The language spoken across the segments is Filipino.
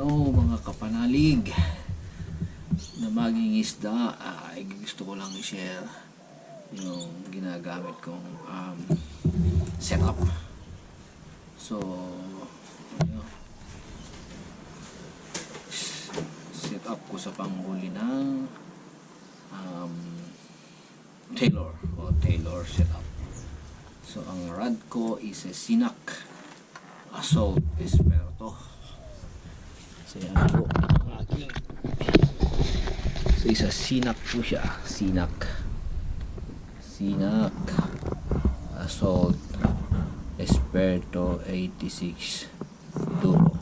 Hello mga kapanalig na maging isda, ay gusto ko lang i-share yung ginagamit kong setup. So ayun, setup ko sa panghuli ng Taylor setup. So ang rod ko is a Cenac Assault Esperto. So yan po ang aking, so isa Cenac po siya, Cenac Assault Esperto 86 Duro.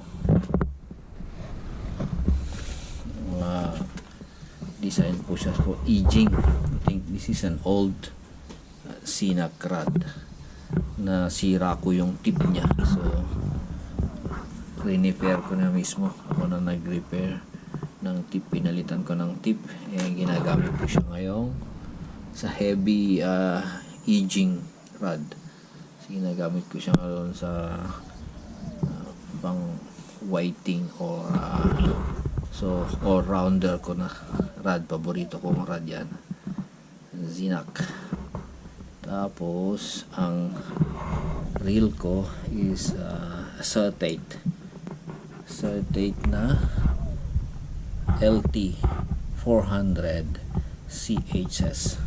Design po siya for aging. I think this is an old Cenac rod na sira ko yung tip niya, so re-repair ko na mismo. Ako na nag-repair ng tip, pinalitan ko ng tip. Ginagamit ko siya ngayon sa heavy aging rod. So, ginagamit ko siya ngayon sa pang whiting or so all-rounder ko na rod. Paborito kong rod yan, Cenac. Tapos ang reel ko is Certate na LT 400 CHS.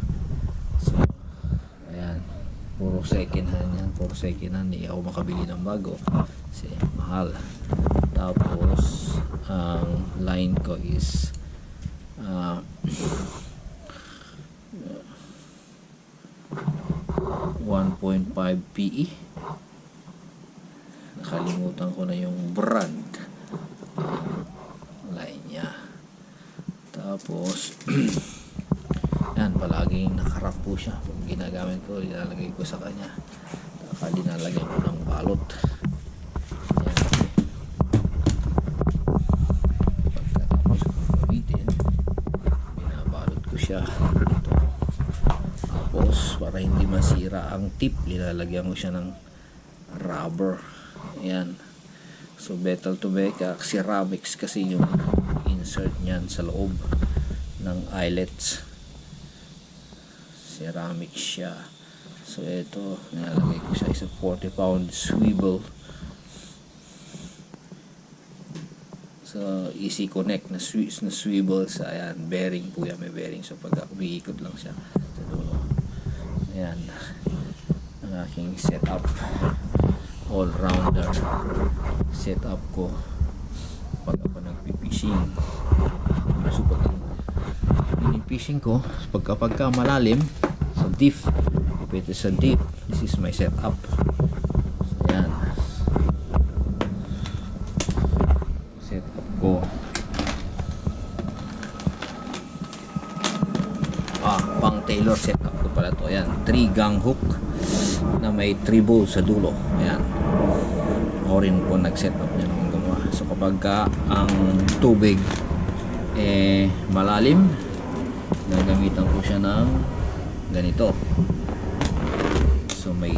So ayan, puro second hand yan, puro second hand. Hindi ako makabili ng bago kasi mahal. Tapos ang line ko is 1.5 PE. Nakalimutan ko na yung brand line niya. Tapos yan, palaging nakarap po siya. Pag ginagamit ko, ilalagay ko sa kanya. Saka dinalagyan ko ng balot. Yan. Pagkatapos ko gamitin, binabalot ko siya dito. Tapos para hindi masira ang tip, nilalagyan ko siya ng rubber. Ayan. So metal to metal, ceramics kasi yung insert niyan sa loob ng eyelets. Ceramics siya. So ito, nilalagay ko siya, isa 40-pound swivel. So easy connect na swivel sa, ayan, bearing po yan, may bearing. So pag umiikot lang siya sa dulo. Ayan ang aking setup, all-rounder setup ko pag ako nagpipishing. So pag pinipishing ko, pagka malalim sa deep, pwede sa deep, this is my setup. So ayan, setup ko. Pang Taylor setup ko pala to. Ayan, 3 gang hook na may 3 balls sa dulo. Ayan, ako rin po nag-setup niya ng gumawa. So kapag ang tubig malalim, gagamitan ko siya ng ganito. So may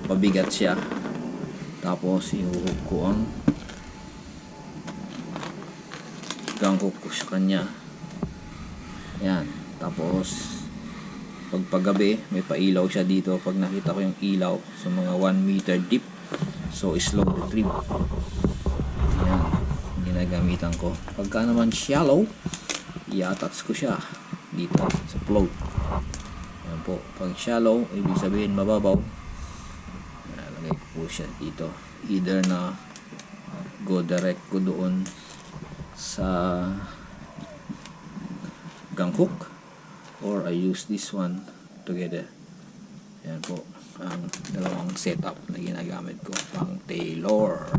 pabigat siya, tapos ihuhug ko ang gang hook ko sa kanya. Yan. Tapos paggabi, may pailaw siya dito. Pag nakita ko yung ilaw sa mga 1 meter deep, so slow retrieve. Yan, ginagamitan ko. Pagka naman shallow, i-attach ko siya dito sa float. Yan po. Pag shallow, ibig sabihin mababaw, nalagay ko po siya dito. Either na go direct ko doon sa gang hook, or I use this one together. Yan po ang dalawang setup na ginagamit ko pang Taylor.